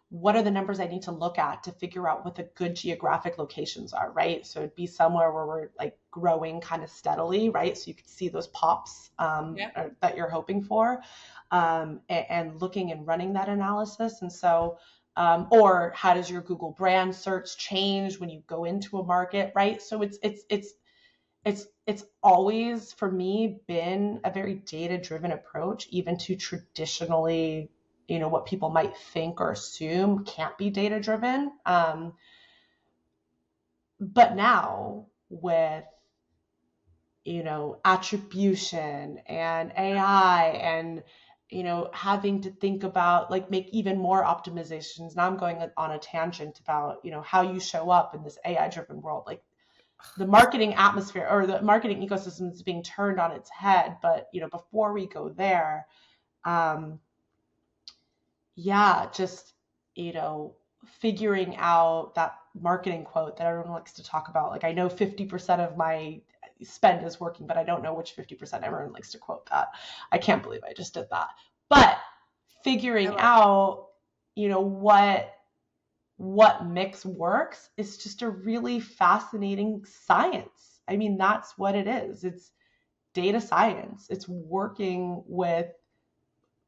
what are the numbers I need to look at to figure out what the good geographic locations are, right? So it'd be somewhere where we're like growing kind of steadily, right? So you could see those pops that you're hoping for, and looking and running that analysis. And so, or how does your Google brand search change when you go into a market, right? So it's always for me been a very data-driven approach, even to traditionally, what people might think or assume can't be data-driven. But now with, attribution and AI and, having to think about like make even more optimizations. Now I'm going on a tangent about, how you show up in this AI-driven world. Like the marketing atmosphere or the marketing ecosystem is being turned on its head. But, before we go there, just, figuring out that marketing quote that everyone likes to talk about. Like I know 50% of my spend is working, but I don't know which 50%. Everyone likes to quote that. I can't believe I just did that. But figuring out, what mix works is just a really fascinating science. I mean, that's what it is. It's data science. It's working with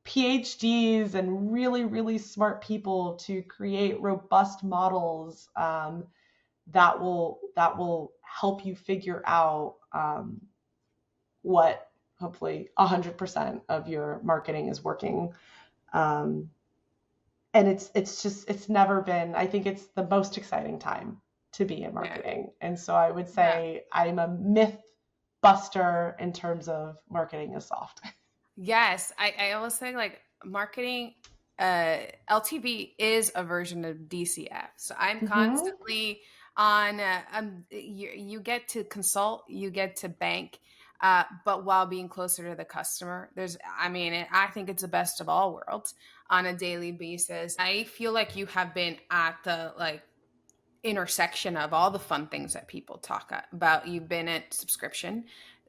PhDs and really, really smart people to create robust models that will help you figure out what hopefully 100% of your marketing is working. And it's never been, I think it's the most exciting time to be in marketing. And so I would say I'm a myth buster in terms of marketing is soft. Yes. I always say like marketing, LTV is a version of DCF. So I'm constantly on, you get to consult, you get to bank, but while being closer to the customer. I think it's the best of all worlds on a daily basis. I feel like you have been at the like intersection of all the fun things that people talk about. You've been at subscription,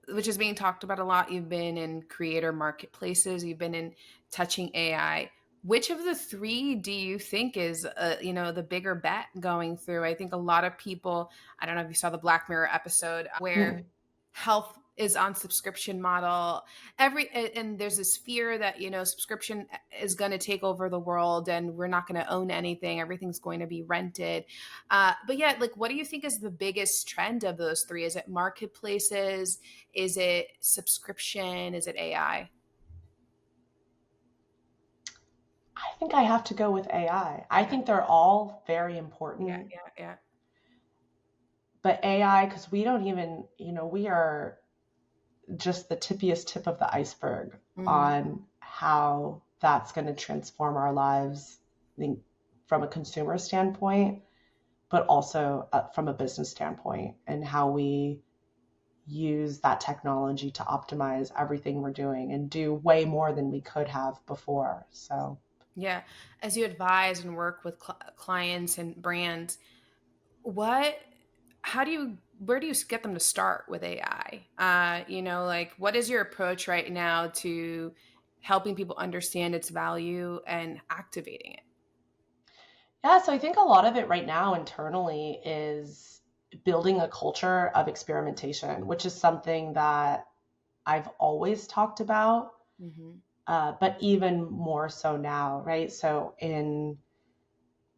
which is being talked about a lot. You've been in creator marketplaces. You've been in touching AI. Which of the three do you think is, the bigger bet going through? I think a lot of people, I don't know if you saw the Black Mirror episode where health is on subscription model. And there's this fear that, subscription is going to take over the world and we're not going to own anything. Everything's going to be rented. But yeah, like, what do you think is the biggest trend of those three? Is it marketplaces? Is it subscription? Is it AI? I think I have to go with AI. I think they're all very important. Yeah. But AI, because we don't even, we are just the tippiest tip of the iceberg on how that's going to transform our lives, I think, from a consumer standpoint, but also from a business standpoint, and how we use that technology to optimize everything we're doing and do way more than we could have before. So yeah, as you advise and work with clients and brands, where do you get them to start with AI? What is your approach right now to helping people understand its value and activating it? Yeah, so I think a lot of it right now internally is, building a culture of experimentation, which is something that I've always talked about, but even more so now, right? So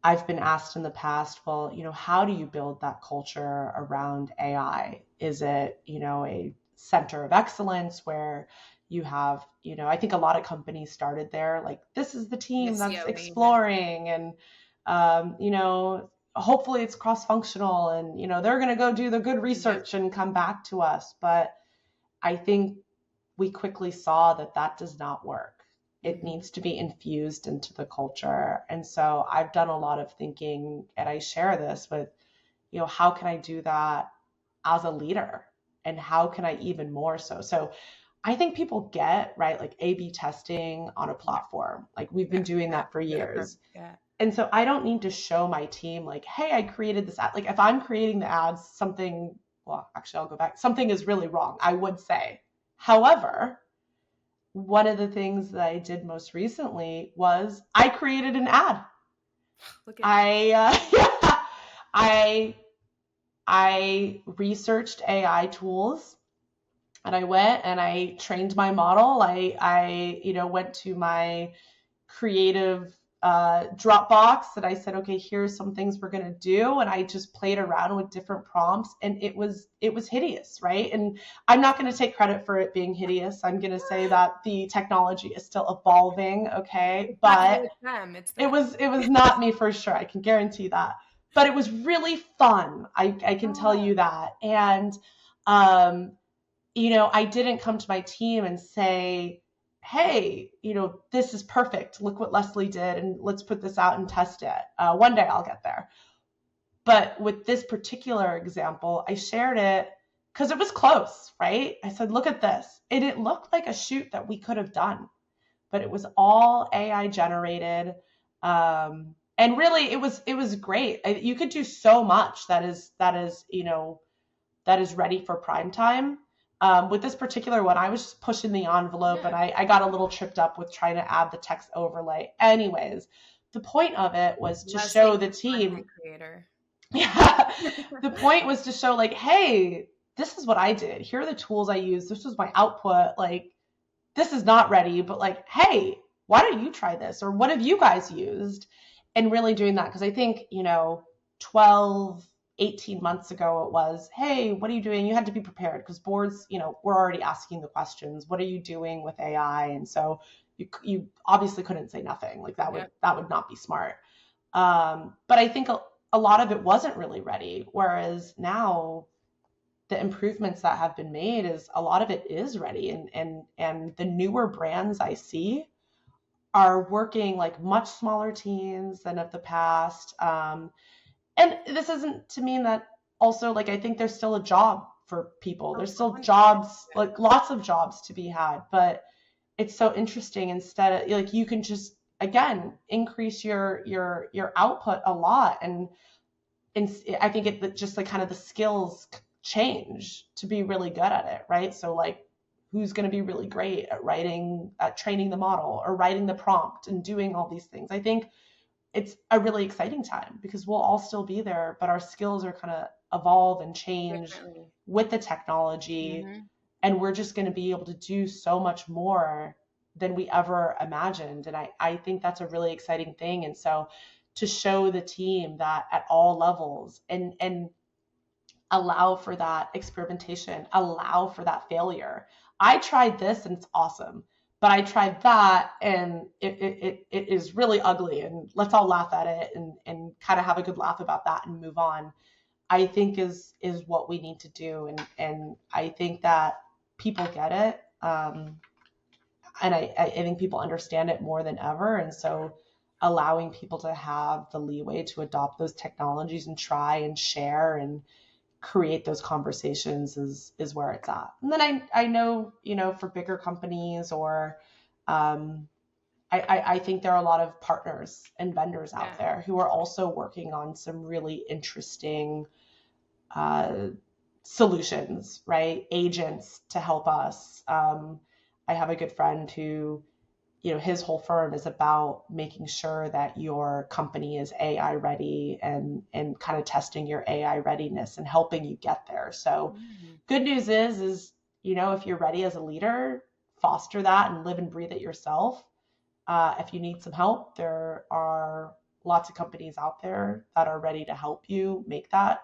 I've been asked in the past, well, how do you build that culture around AI? Is it, a center of excellence where you have, I think a lot of companies started there, like, this is the team that's exploring and, hopefully it's cross-functional and, they're going to go do the good research and come back to us. But I think we quickly saw that does not work. It needs to be infused into the culture. And so I've done a lot of thinking, and I share this with, how can I do that as a leader? And how can I even more so? So I think people get, right, like A/B testing on a platform. Like we've been doing that for years. And so I don't need to show my team like, hey, I created this ad. Like if I'm creating the ads, something is really wrong, I would say. However, one of the things that I did most recently was I created an ad. I researched AI tools, and I went and I trained my model. I went to my creative Dropbox and I said, okay, here's some things we're going to do. And I just played around with different prompts, and it was hideous, right? And I'm not going to take credit for it being hideous. I'm going to say that the technology is still evolving. Okay. But it was not me for sure. I can guarantee that, but it was really fun. I can tell you that. And, I didn't come to my team and say, hey, this is perfect. Look what Leslie did, and let's put this out and test it. One day I'll get there. But with this particular example, I shared it because it was close, right? I said, look at this. And it looked like a shoot that we could have done, but it was all AI generated. And really it was great. You could do so much that is ready for prime time. With this particular one, I was just pushing the envelope, and I got a little tripped up with trying to add the text overlay. Anyways, the point of it was to show the team. Yeah. The point was to show like, hey, this is what I did. Here are the tools I used. This was my output. Like, this is not ready, but like, hey, why don't you try this? Or what have you guys used? And really doing that. Because I think, 18 months ago, it was, hey, what are you doing? You had to be prepared because boards, were already asking the questions. What are you doing with AI? And so you obviously couldn't say nothing. Like that would not be smart. But I think a lot of it wasn't really ready. Whereas now the improvements that have been made is a lot of it is ready. And the newer brands I see are working like much smaller teams than of the past. And this isn't to mean that also, like, I think there's still a job for people. There's still jobs, like lots of jobs to be had, but it's so interesting. Instead of like, you can just, again, increase your output a lot. And I think it just like kind of the skills change to be really good at it. Right. So like, who's going to be really great at training the model or writing the prompt and doing all these things? I think it's a really exciting time because we'll all still be there, but our skills are kind of evolve and change with the technology. And we're just going to be able to do so much more than we ever imagined. And I think that's a really exciting thing. And so to show the team that at all levels and allow for that experimentation, allow for that failure. I tried this and it's awesome. But I tried that and it is really ugly, and let's all laugh at it and kind of have a good laugh about that and move on, I think is what we need to do. And I think that people get it. And I think people understand it more than ever. And so allowing people to have the leeway to adopt those technologies and try and share and create those conversations is where it's at. And then I know, for bigger companies or I think there are a lot of partners and vendors out there who are also working on some really interesting solutions, right? Agents to help us. I have a good friend who, his whole firm is about making sure that your company is AI ready and kind of testing your AI readiness and helping you get there. So good news is, if you're ready as a leader, foster that and live and breathe it yourself. If you need some help, there are lots of companies out there that are ready to help you make that,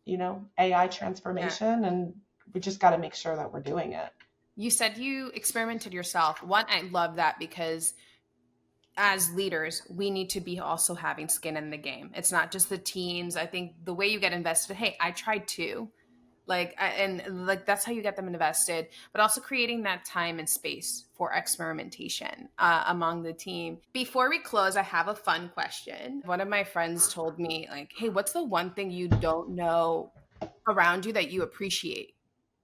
AI transformation. And we just got to make sure that we're doing it. You said you experimented yourself. One, I love that because as leaders, we need to be also having skin in the game. It's not just the teams. I think the way you get invested, hey, I tried too. That's how you get them invested, but also creating that time and space for experimentation among the team. Before we close, I have a fun question. One of my friends told me, like, hey, what's the one thing you don't know around you that you appreciate?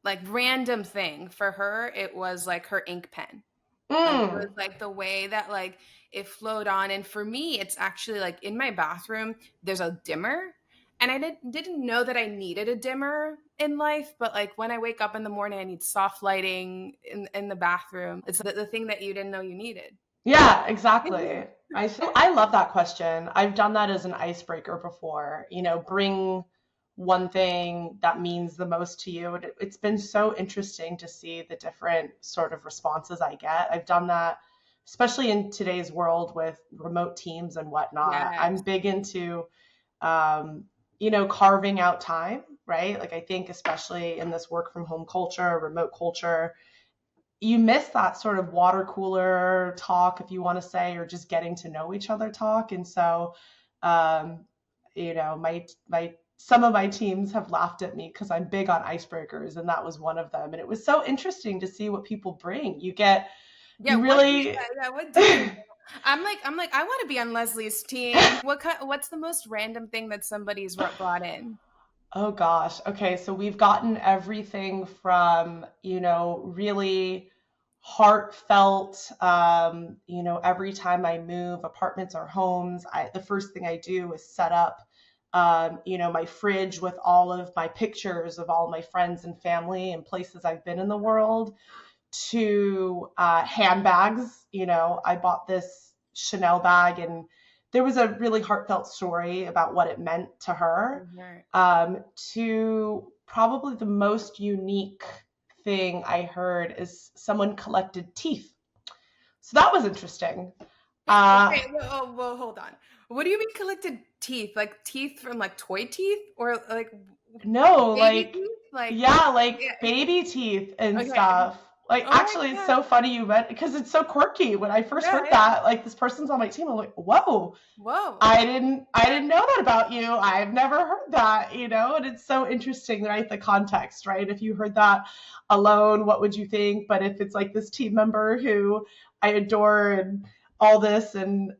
Like random thing. For her, it was like her ink pen. Like, it was like the way that like it flowed on. And for me, it's actually like in my bathroom, there's a dimmer. And I didn't know that I needed a dimmer in life, but like when I wake up in the morning, I need soft lighting in the bathroom. It's the thing that you didn't know you needed. Yeah, exactly. I love that question. I've done that as an icebreaker before. Bring one thing that means the most to you. It's been so interesting to see the different sort of responses I get. I've done that, especially in today's world with remote teams and whatnot. Yes. I'm big into, carving out time, right? Like I think especially in this work from home culture, remote culture, you miss that sort of water cooler talk, if you want to say, or just getting to know each other talk. And so, my some of my teams have laughed at me because I'm big on icebreakers, and that was one of them. And it was so interesting to see what people bring. You really. What do you? I'm like, I want to be on Leslie's team. What's the most random thing that somebody's brought in? Oh gosh. Okay. So we've gotten everything from, really heartfelt, every time I move apartments or homes, the first thing I do is set up, my fridge with all of my pictures of all my friends and family and places I've been in the world, to handbags. I bought this Chanel bag, and there was a really heartfelt story about what it meant to her, to probably the most unique thing I heard is someone collected teeth. So that was interesting. Okay, well, hold on. What do you mean collected teeth? Like teeth from like toy teeth or like no, baby teeth? Like baby teeth and stuff. Like, actually, it's so funny you went, because it's so quirky. When I first heard that, like, this person's on my team, I'm like, whoa, I didn't know that about you. I've never heard that, and it's so interesting, right? The context, right? If you heard that alone, what would you think? But if it's like this team member who I adore and all this, and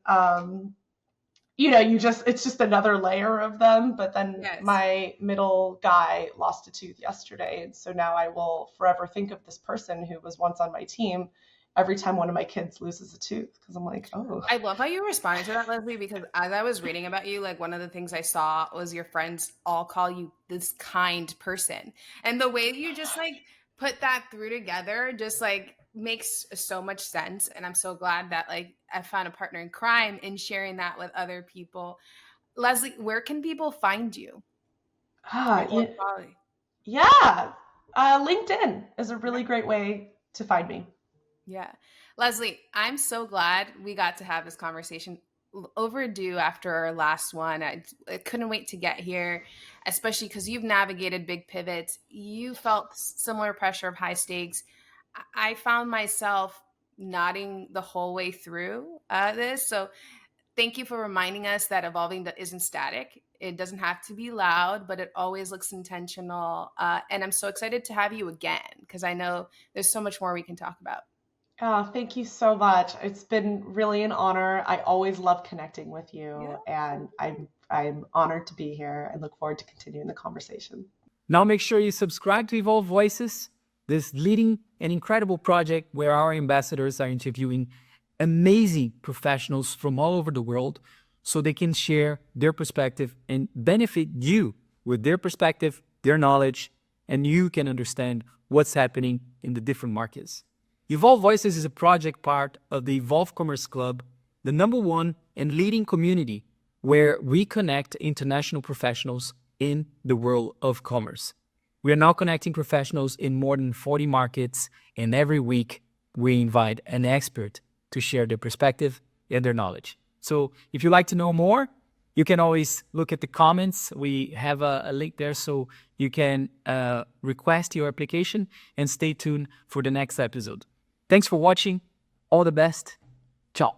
it's just another layer of them. But then my middle guy lost a tooth yesterday. And so now I will forever think of this person who was once on my team every time one of my kids loses a tooth. Because I'm like, oh. I love how you responded to that, Leslie, because as I was reading about you, like one of the things I saw was your friends all call you this kind person. And the way you just like put that through together just like makes so much sense. And I'm so glad that like I found a partner in crime in sharing that with other people. Leslie, where can people find you? LinkedIn is a really great way to find me. Yeah. Leslie, I'm so glad we got to have this conversation. Overdue after our last one. I couldn't wait to get here, especially because you've navigated big pivots. You felt similar pressure of high stakes. I found myself nodding the whole way through this. So thank you for reminding us that evolving isn't static. It doesn't have to be loud, but it always looks intentional. And I'm so excited to have you again, because I know there's so much more we can talk about. Thank you so much. It's been really an honor. I always love connecting with you, and I'm honored to be here. I look forward to continuing the conversation. Now make sure you subscribe to Evolve Voices, this leading and incredible project where our ambassadors are interviewing amazing professionals from all over the world so they can share their perspective and benefit you with their perspective, their knowledge, and you can understand what's happening in the different markets. Evolve Voices is a project part of the Evolve Commerce Club, the #1 and leading community where we connect international professionals in the world of commerce. We are now connecting professionals in more than 40 markets, and every week we invite an expert to share their perspective and their knowledge. So if you'd like to know more, you can always look at the comments. We have a link there so you can request your application, and stay tuned for the next episode. Thanks for watching. All the best. Ciao.